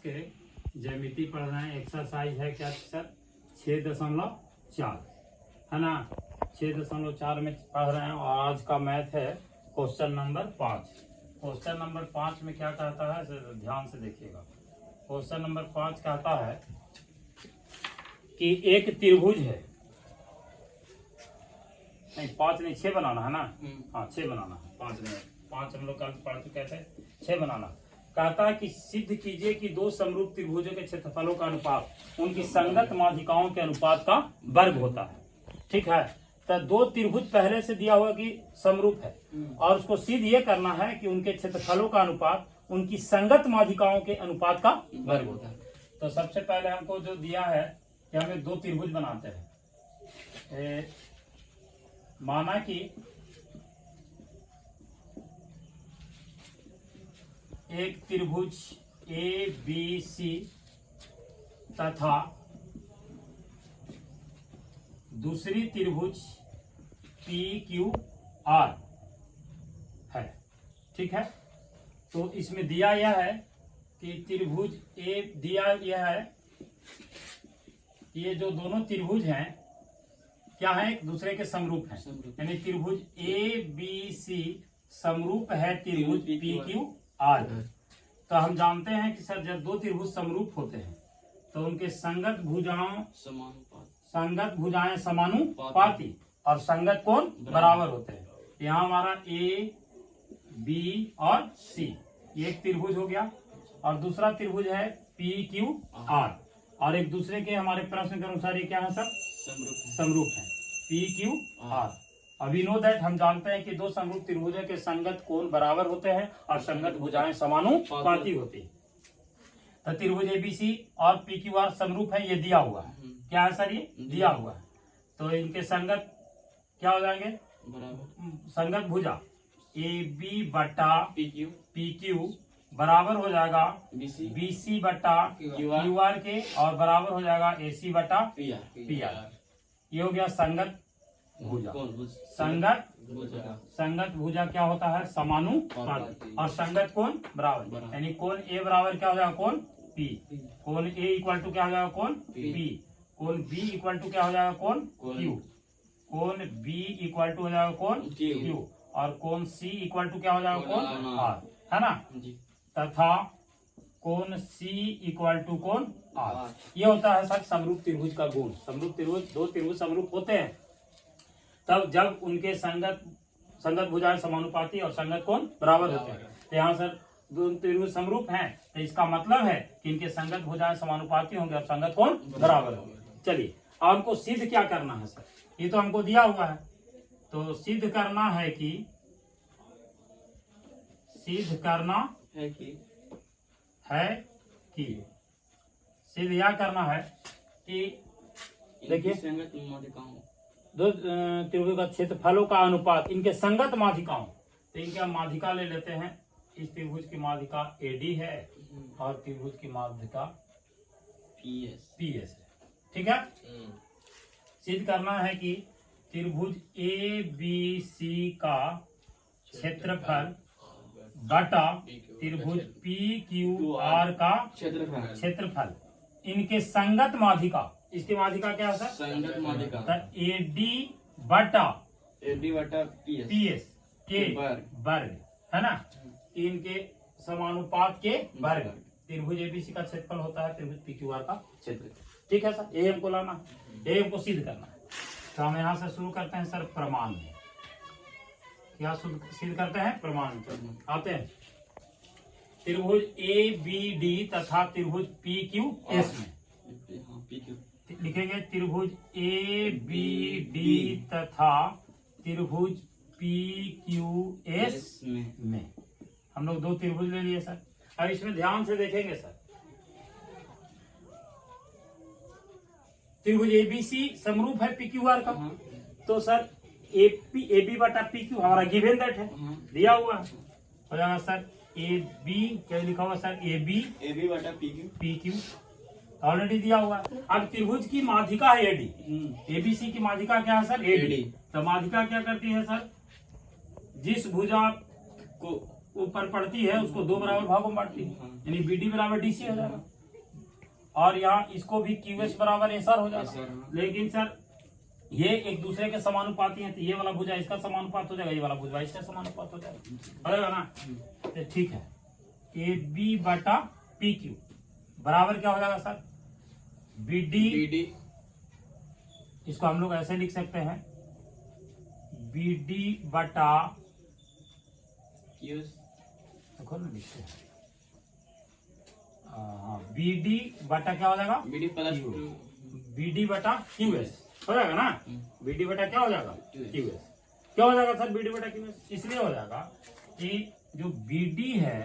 के ज्यामिति पढ़ रहे हैं। एक्सरसाइज है क्या सर 6.4 है ना। 6.4 में पढ़ रहे हैं और आज का मैथ है क्वेश्चन नंबर 5। क्वेश्चन नंबर 5 में क्या कहता है ध्यान से देखिएगा। क्वेश्चन नंबर 5 कहता है कि एक त्रिभुज है, नहीं 5 नहीं 6 बनाना है ना। हाँ 6 बनाना है, 5 नहीं 5 हम लोग कल पढ़ चुके थे, 6 बनाना। कहता है कि सिद्ध कीजिए कि दो समरूप त्रिभुजों के क्षेत्रफलों का अनुपात उनकी संगत माध्यिकाओं के अनुपात का वर्ग होता है। ठीक है, तो दो त्रिभुज पहले से दिया हुआ कि समरूप है और उसको सिद्ध ये करना है कि उनके क्षेत्रफलों का अनुपात उनकी संगत माध्यिकाओं के अनुपात का वर्ग होता है। तो सबसे पहले हमको जो दिया है कि हमें दो त्रिभुज बनाते हैं। माना कि एक त्रिभुज ए बी सी तथा दूसरी त्रिभुज पी क्यू आर है। ठीक है, तो इसमें दिया यह है कि त्रिभुज ए दिया यह है कि ये जो दोनों त्रिभुज हैं क्या है, एक दूसरे के समरूप हैं। यानी त्रिभुज ए बी सी समरूप है त्रिभुज पी क्यू आर। तो हम जानते हैं कि सर जब दो त्रिभुज समरूप होते हैं तो उनके संगत भुजाएं समानुपाती और संगत कोण बराबर होते हैं। यहाँ हमारा ए बी और सी ये एक त्रिभुज हो गया और दूसरा त्रिभुज है पी क्यू आर और एक दूसरे के हमारे प्रश्न के अनुसार ये क्या है सर समरूप है पी क्यू आर। अभी नो दैट हम जानते हैं कि दो समरूप त्रिभुजों के संगत कोण बराबर होते हैं और संगत भुजाएं समानुपाती होती है। तो त्रिभुज एबीसी और पी क्यू आर समरूप है, ये दिया हुआ है। क्या है सर, ये दिया हुआ है। तो इनके संगत क्या हो जाएंगे, संगत भुजा ए बी बटा पी क्यू बराबर हो जाएगा बी सी बटा क्यू आर के और बराबर हो जाएगा ए सी बटा पी आर। ये हो गया संगत भुजा। संगत भुजा क्या होता है समानुपाती और संगत कोण बराबर, यानी कोण ए बराबर क्या हो जाएगा कोण पी, कोण ए इक्वल टू क्या हो जाएगा कोण पी, कोण बी इक्वल टू क्या हो जाएगा कोण क्यू, कोण बी इक्वल टू हो जाएगा कोण क्यू और कोण सी इक्वल टू क्या हो जाएगा कोण आर, है ना। तथा कोण सी इक्वल टू कोण आर। ये होता है सर समरूप त्रिभुज का गुण। समरूप त्रिभुज दो त्रिभुज समरूप होते हैं तब जब उनके संगत भुजाएं समानुपाती और संगत कोण बराबर होते हैं। तो यहाँ सर दो त्रिभुज समरूप हैं तो इसका मतलब है कि इनके संगत भुजाएं समानुपाती होंगे और संगत कोण बराबर होंगे। चलिए अब हमको सिद्ध क्या करना है सर, ये तो हमको दिया हुआ है। तो सिद्ध करना है कि सिद्ध यह करना है कि देखिए दो त्रिभुज का क्षेत्रफलों का अनुपात इनके संगत माध्यिकाओं। तो इनके हम माध्यिका ले लेते हैं। इस त्रिभुज की माध्यिका एडी है और त्रिभुज की माध्यिका पीएस है। ठीक है, सिद्ध करना है कि त्रिभुज ए बी सी का क्षेत्रफल बटा त्रिभुज पी क्यू आर का क्षेत्रफल इनके संगत माध्यिका, इसकी माध्यिका क्या है सर संगत माध्यिका एडी बटा पीएस के वर्ग, है ना। इनके समानुपात के वर्ग त्रिभुज एबीसी का क्षेत्रफल होता है त्रिभुज पीक्यूआर का क्षेत्र। ठीक है सर, ये हमको लाना है, ये हमको सिद्ध करना है। तो हम यहाँ से शुरू करते हैं सर प्रमाण में। क्या सिद्ध करते हैं प्रमाण आते हैं। त्रिभुज ए बी डी तथा त्रिभुज पी क्यू एस में लिखेंगे त्रिभुज ए बी डी तथा त्रिभुज पी क्यू एस में हम लोग दो त्रिभुज ले लिए सर। अब इसमें ध्यान से देखेंगे सर, त्रिभुज एबीसी समरूप है पी क्यू आर का। तो सर ए बी बटा पी क्यू हमारा गिवन दैट है, दिया हुआ है। हो जाएगा सर ए बी क्या लिखा हुआ सर ए बी बटा पी क्यू ऑलरेडी दिया हुआ है। अब त्रिभुज की माध्यिका है एडी, एबीसी की माध्यिका क्या है सर एडी। तो माध्यिका क्या करती है सर, जिस भुजा को ऊपर पड़ती है उसको दो बराबर भागों में बांटती है, यानी बीडी बराबर डीसी हो जाएगा। और यहाँ इसको भी QS बराबर SR हो जाएगा। SR, लेकिन सर ये एक दूसरे के समानुपाती हैं, तो ये वाला भुजा इसका समानुपात हो जाएगा, ये वाला भुजा इसका समानुपात हो जाएगा, होगा ना। तो ठीक है, AB बटा PQ बराबर क्या हो जाएगा सर, BD। इसको हम लोग ऐसे लिख सकते हैं, BD बटा देखो ना लिखते हैं, हाँ BD बटा क्या हो जाएगा, BD प्लस BD बटा QS हो जाएगा ना। BD बटा क्या हो जाएगा, QS। क्या हो जाएगा सर BD बटा QS, इसलिए हो जाएगा कि जो BD है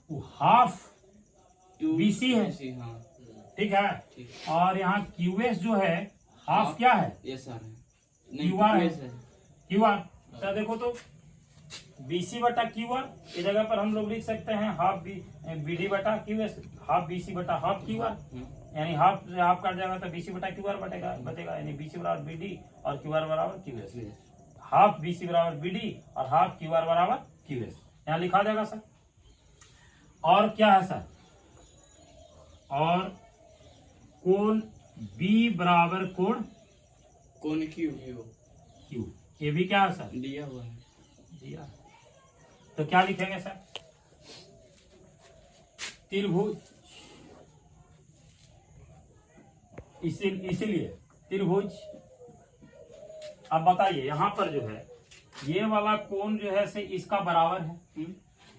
वो हाफ BC है, ठीक है। और यहाँ QS जो है हाफ क्या है, QR है, QR। तो देखो तो BC बटा QR इस जगह पर हम लोग लिख सकते हैं हाफ BD बटा QS, हाफ BC बटा हाफ QR, यानी हाफ हाफ काट जाएगा तो BC बटा QR बचेगा, यानी BC बराबर BD और QR बराबर QS। हाफ BC बराबर BD और हाफ QR बराबर QS, यहाँ लिखा जाएगा सर। और क्या है सर, और कोण B बराबर कोण Q, ये भी क्या है सर, दिया हुआ है, दिया। तो क्या लिखेंगे सर, त्रिभुज, इसीलिए त्रिभुज। अब बताइए यहाँ पर जो है ये वाला कोण जो है से इसका बराबर है,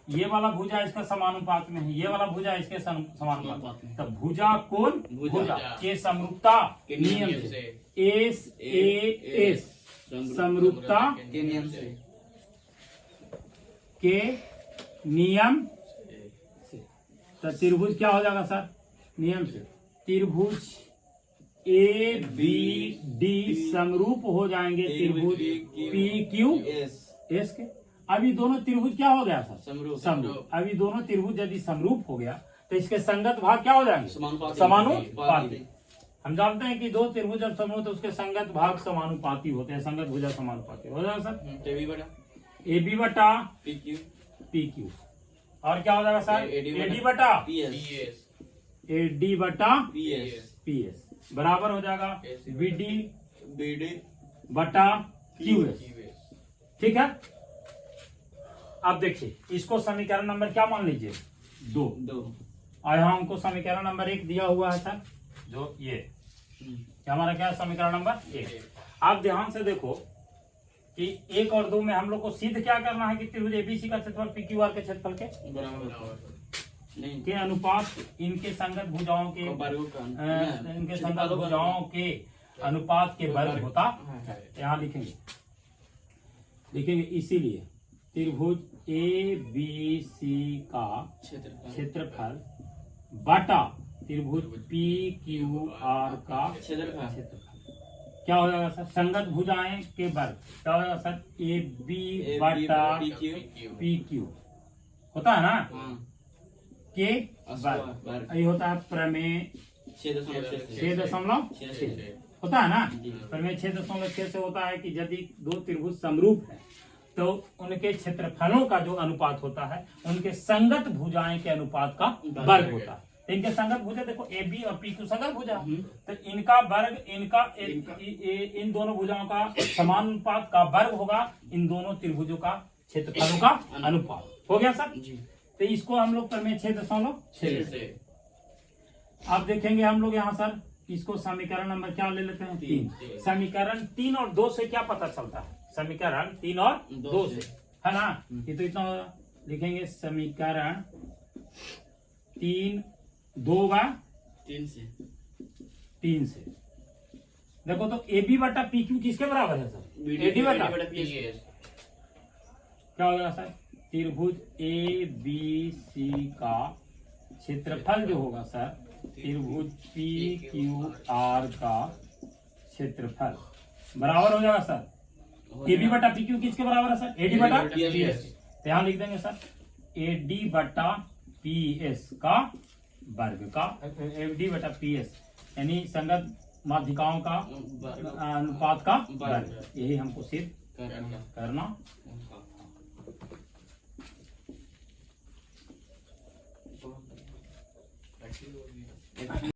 ये वाला भुजा इसका समानुपात में है, ये वाला भुजा इसके समानुपात में। तब भुजा कोण भुजा के समरूपता के नियम से एस समरूपता के नियम से के नियम से, तो त्रिभुज क्या हो जाएगा सर, नियम से त्रिभुज ABD समरूप हो जाएंगे त्रिभुज PQS के। अभी दोनों त्रिभुज क्या हो गया सर, समरूप। अभी दोनों त्रिभुज यदि समरूप हो गया तो इसके संगत भाग क्या हो जाएंगे, समानुपाती। हम जानते हैं कि दो त्रिभुज जब समरूप तो उसके संगत भाग समानुपाती होते हैं, संगत भुजा समानुपाती हो जाएगा सर, AB बटा PQ। और क्या हो जाएगा सर, AD बटा PS बराबर हो जाएगा BD बटा QS, ठीक है। अब देखिए इसको समीकरण नंबर क्या मान लीजिए, 2। और यहाँ हमको समीकरण नंबर 1 दिया हुआ है सर, जो ये हमारा क्या है, समीकरण नंबर 1। आप ध्यान से देखो कि 1 और 2 में हम लोग को सिद्ध क्या करना है कि त्रिभुज ABC का क्षेत्रफल PQR के क्षेत्रफल के बराबर के अनुपात इनके संगत भुजाओं के इनके संगत भुजाओं के अनुपात के वर्ग होता है। यहाँ लिखेंगे इसीलिए त्रिभुज ABC का क्षेत्रफल बटा त्रिभुज PQR का क्षेत्रफल क्या हो जाएगा सर, संगत भुजाएं के वर्ग क्या हो जाएगा सर, AB बटा PQ होता है ना, के वर्ग। ये होता है प्रमेय 6.6 होता है ना, प्रमेय 6.6 से होता है कि यदि दो त्रिभुज समरूप है तो उनके क्षेत्रफलों का जो अनुपात होता है उनके संगत भुजाएं के अनुपात का वर्ग होता है। इनके संगत भुजा देखो AB और PQ संगत भुजा, तो इनका वर्ग इन दोनों भुजाओं का समानुपात का वर्ग होगा इन दोनों त्रिभुजों का क्षेत्रफलों का अनुपात हो गया सर। तो इसको हम लोग प्रमेय 6.6 आप देखेंगे हम लोग यहाँ सर इसको समीकरण नंबर क्या ले लेते हैं, 3। समीकरण 3 और 2 से क्या पता चलता है, समीकरण 3 और 2 से है ना, ये तो इतना लिखेंगे समीकरण 3 3 से देखो तो AB बटा PQ किसके बराबर है सर, AD बटा क्या हो जाएगा सर, त्रिभुज ABC का क्षेत्रफल जो होगा सर त्रिभुज PQR का क्षेत्रफल बराबर हो जाएगा सर AB बटा PQ किसके बराबर है सर, AD बटा PS। यहाँ लिख देंगे सर AD बटा PS का वर्ग का AD बटा PS यानी संगत माध्यिकाओं का अनुपात का वर्ग, यही हमको सिद्ध करना